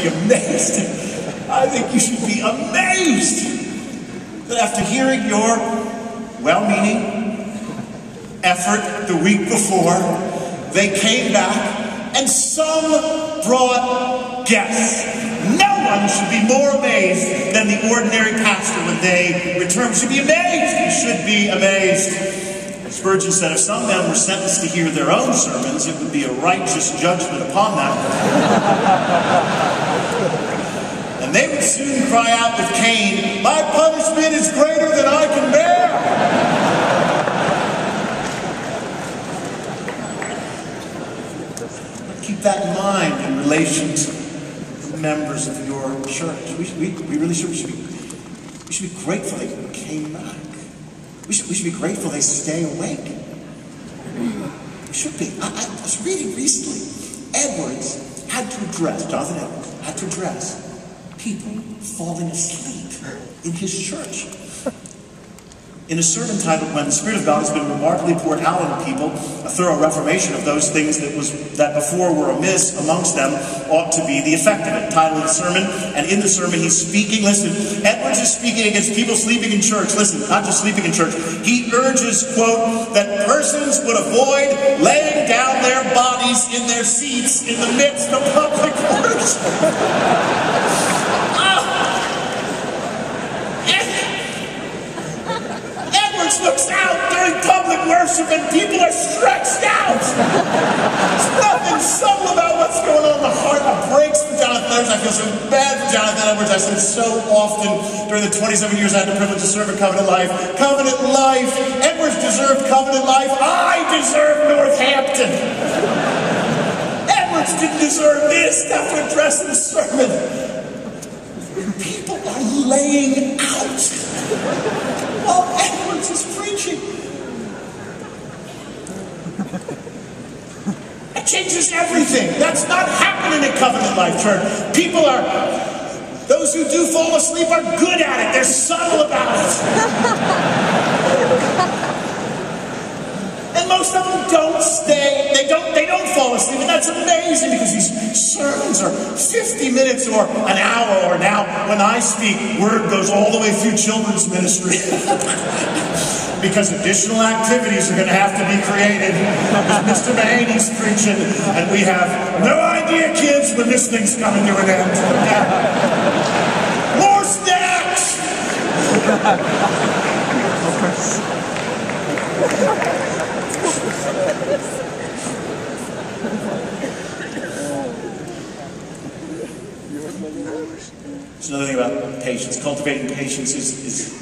be amazed. I think you should be amazed that after hearing your well-meaning effort the week before, they came back and some brought guests. No one should be more amazed than the ordinary pastor when they return. Should be amazed. You should be amazed. Spurgeon said, if some men were sentenced to hear their own sermons, it would be a righteous judgment upon them. And they would soon cry out with Cain, my punishment is greater than I can bear. But keep that in mind in relation to the members of your church. We really should be grateful they came back. We should be grateful they stay awake. We should be. I was reading recently, Edwards had to address, Jonathan Edwards had to address people falling asleep in his church. In a sermon titled, When the Spirit of God Has Been Remarkably Poured Out on People, a thorough reformation of those things that before were amiss amongst them ought to be the effect of it. Title of the sermon, and in the sermon he's speaking, listen, Edwards is speaking against people sleeping in church. Listen, not just sleeping in church. He urges, quote, that persons would avoid laying down their bodies in their seats in the midst of public worship. Looks out during public worship and people are stretched out. There's nothing subtle about what's going on. The heart breaks for Jonathan Edwards. I feel so bad for Jonathan Edwards. I said so often during the 27 years I had the privilege to serve in Covenant Life. Covenant Life. Edwards deserved Covenant Life. I deserve Northampton. Edwards didn't deserve this after addressing the sermon. People are laying out while Edwards is preaching. It changes everything. That's not happening at Covenant Life Church. People are, those who do fall asleep are good at it. They're subtle about it. And most of them don't stay, they don't fall asleep, and that's amazing because these sermons are 50 minutes or an hour, or now when I speak, word goes all the way through children's ministry. Because additional activities are going to have to be created. Because Mr. Mahaney's preaching, and we have no idea, kids, when this thing's coming to an end. More snacks! There's another thing about patience. Cultivating patience is